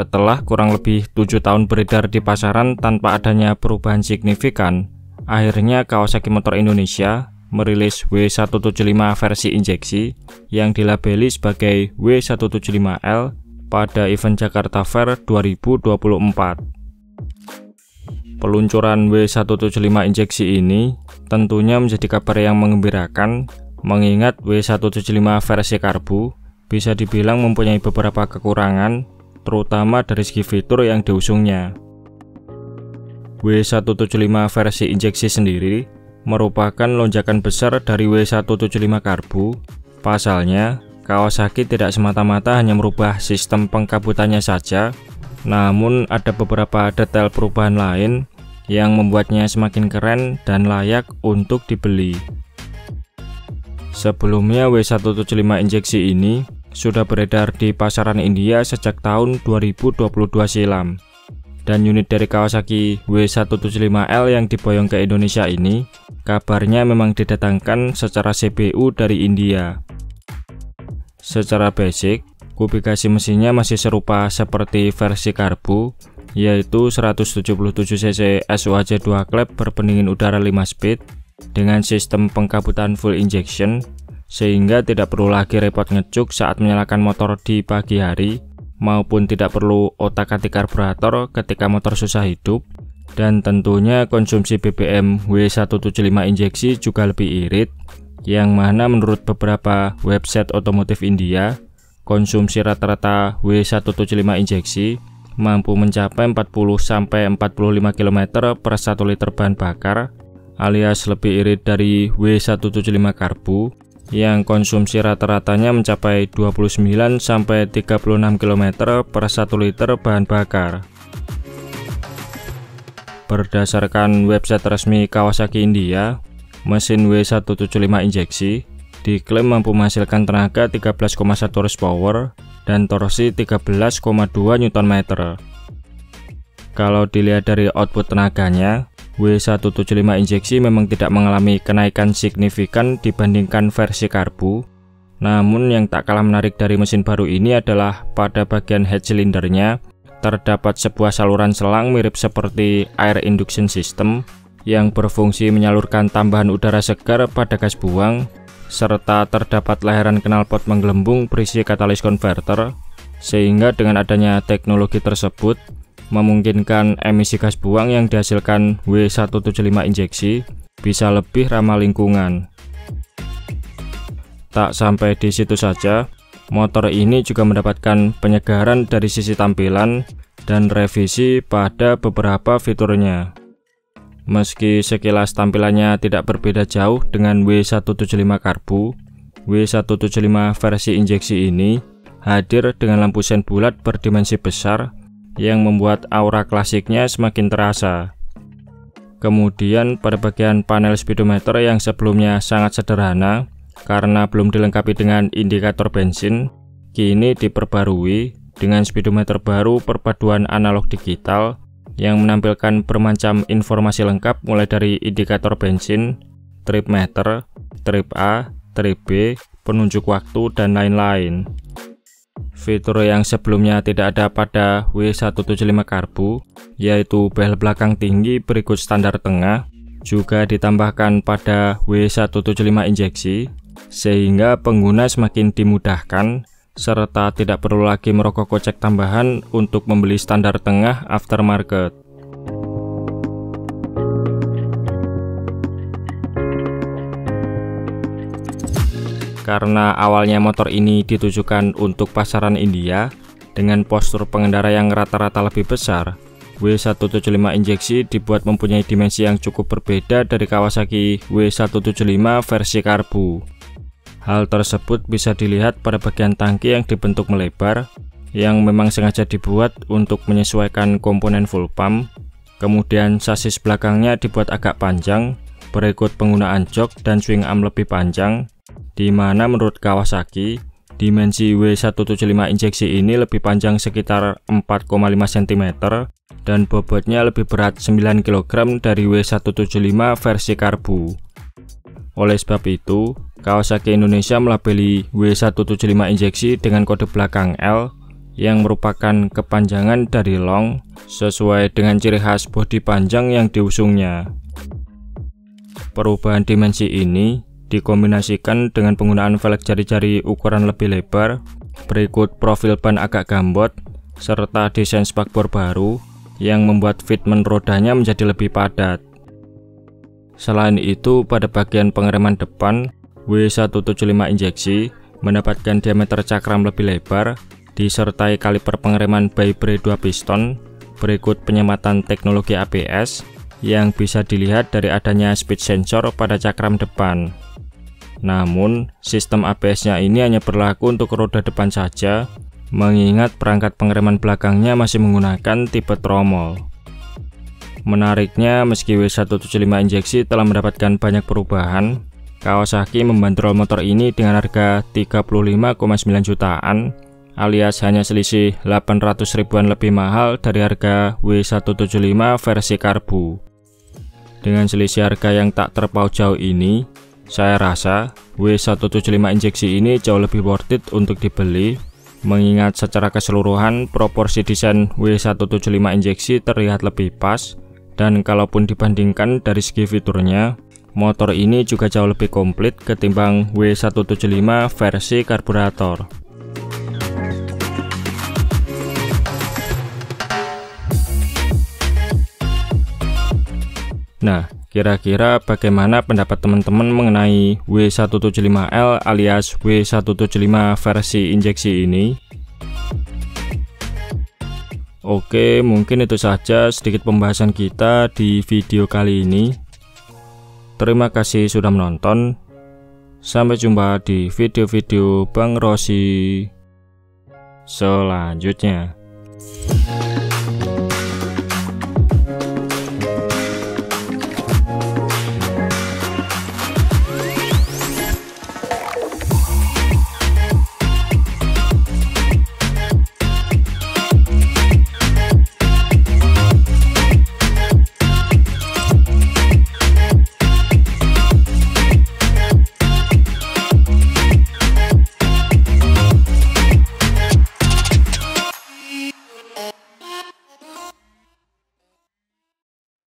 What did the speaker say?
Setelah kurang lebih 7 tahun beredar di pasaran tanpa adanya perubahan signifikan, akhirnya Kawasaki Motor Indonesia merilis W175 versi injeksi yang dilabeli sebagai W175L pada event Jakarta Fair 2024. Peluncuran W175 injeksi ini tentunya menjadi kabar yang mengembirakan, mengingat W175 versi karbu bisa dibilang mempunyai beberapa kekurangan, terutama dari segi fitur yang diusungnya. W175 versi injeksi sendiri merupakan lonjakan besar dari W175 karbu. Pasalnya, Kawasaki tidak semata-mata hanya merubah sistem pengkabutannya saja, namun ada beberapa detail perubahan lain yang membuatnya semakin keren dan layak untuk dibeli. Sebelumnya W175 injeksi ini sudah beredar di pasaran India sejak tahun 2022 silam. Dan unit dari Kawasaki W175L yang diboyong ke Indonesia ini kabarnya memang didatangkan secara CPU dari India. Secara basic, kubikasi mesinnya masih serupa seperti versi karbu, yaitu 177cc SUHJ 2 klep berpendingin udara 5 speed dengan sistem pengkabutan full injection, sehingga tidak perlu lagi repot ngecuk saat menyalakan motor di pagi hari, maupun tidak perlu otak-atik karburator ketika motor susah hidup. Dan tentunya konsumsi BBM W175 injeksi juga lebih irit, yang mana menurut beberapa website otomotif India, konsumsi rata-rata W175 injeksi mampu mencapai 40-45 km per 1 liter bahan bakar, alias lebih irit dari W175 karbu yang konsumsi rata-ratanya mencapai 29-36 km per 1 liter bahan bakar. Berdasarkan website resmi Kawasaki India, mesin W175 injeksi diklaim mampu menghasilkan tenaga 13,1 horsepower dan torsi 13,2 Nm. Kalau dilihat dari output tenaganya, W175 injeksi memang tidak mengalami kenaikan signifikan dibandingkan versi karbu. Namun yang tak kalah menarik dari mesin baru ini adalah pada bagian head silindernya terdapat sebuah saluran selang mirip seperti air induction system yang berfungsi menyalurkan tambahan udara segar pada gas buang, serta terdapat layaran knalpot menggelembung berisi katalis converter, sehingga dengan adanya teknologi tersebut memungkinkan emisi gas buang yang dihasilkan W175 injeksi bisa lebih ramah lingkungan. Tak sampai di situ saja, motor ini juga mendapatkan penyegaran dari sisi tampilan dan revisi pada beberapa fiturnya. Meski sekilas tampilannya tidak berbeda jauh dengan W175 karbu, W175 versi injeksi ini hadir dengan lampu sen bulat berdimensi besar yang membuat aura klasiknya semakin terasa. Kemudian pada bagian panel speedometer yang sebelumnya sangat sederhana karena belum dilengkapi dengan indikator bensin, kini diperbarui dengan speedometer baru perpaduan analog digital yang menampilkan bermacam informasi lengkap mulai dari indikator bensin, trip meter, trip A, trip B, penunjuk waktu, dan lain-lain. Fitur yang sebelumnya tidak ada pada W175 karbu, yaitu bel belakang tinggi berikut standar tengah, juga ditambahkan pada W175 injeksi, sehingga pengguna semakin dimudahkan, serta tidak perlu lagi merogoh kocek tambahan untuk membeli standar tengah aftermarket. Karena awalnya motor ini ditujukan untuk pasaran India dengan postur pengendara yang rata-rata lebih besar, W175 injeksi dibuat mempunyai dimensi yang cukup berbeda dari Kawasaki W175 versi karbu. Hal tersebut bisa dilihat pada bagian tangki yang dibentuk melebar, yang memang sengaja dibuat untuk menyesuaikan komponen full pump. Kemudian sasis belakangnya dibuat agak panjang, berikut penggunaan jok dan swing arm lebih panjang, di mana menurut Kawasaki, dimensi W175 injeksi ini lebih panjang sekitar 4,5 cm dan bobotnya lebih berat 9 kg dari W175 versi karbu. Oleh sebab itu, Kawasaki Indonesia melabeli W175 injeksi dengan kode belakang L yang merupakan kepanjangan dari long sesuai dengan ciri khas bodi panjang yang diusungnya. Perubahan dimensi ini dikombinasikan dengan penggunaan velg jari-jari ukuran lebih lebar, berikut profil ban agak gambot, serta desain spakbor baru yang membuat fitment rodanya menjadi lebih padat. Selain itu, pada bagian pengereman depan, W175 injeksi mendapatkan diameter cakram lebih lebar, disertai kaliper pengereman by Bre 2 piston, berikut penyematan teknologi ABS, yang bisa dilihat dari adanya speed sensor pada cakram depan. Namun, sistem ABS-nya ini hanya berlaku untuk roda depan saja, mengingat perangkat pengereman belakangnya masih menggunakan tipe tromol. Menariknya, meski W175 injeksi telah mendapatkan banyak perubahan, Kawasaki membanderol motor ini dengan harga 35,9 jutaan, alias hanya selisih 800 ribuan lebih mahal dari harga W175 versi karbu. Dengan selisih harga yang tak terpaut jauh ini, saya rasa W175 injeksi ini jauh lebih worth it untuk dibeli, mengingat secara keseluruhan proporsi desain W175 injeksi terlihat lebih pas, dan kalaupun dibandingkan dari segi fiturnya, motor ini juga jauh lebih komplit ketimbang W175 versi karburator. Nah, kira-kira bagaimana pendapat teman-teman mengenai W175L alias W175 versi injeksi ini? Oke, mungkin itu saja sedikit pembahasan kita di video kali ini. Terima kasih sudah menonton. Sampai jumpa di video-video Bang Rossi selanjutnya.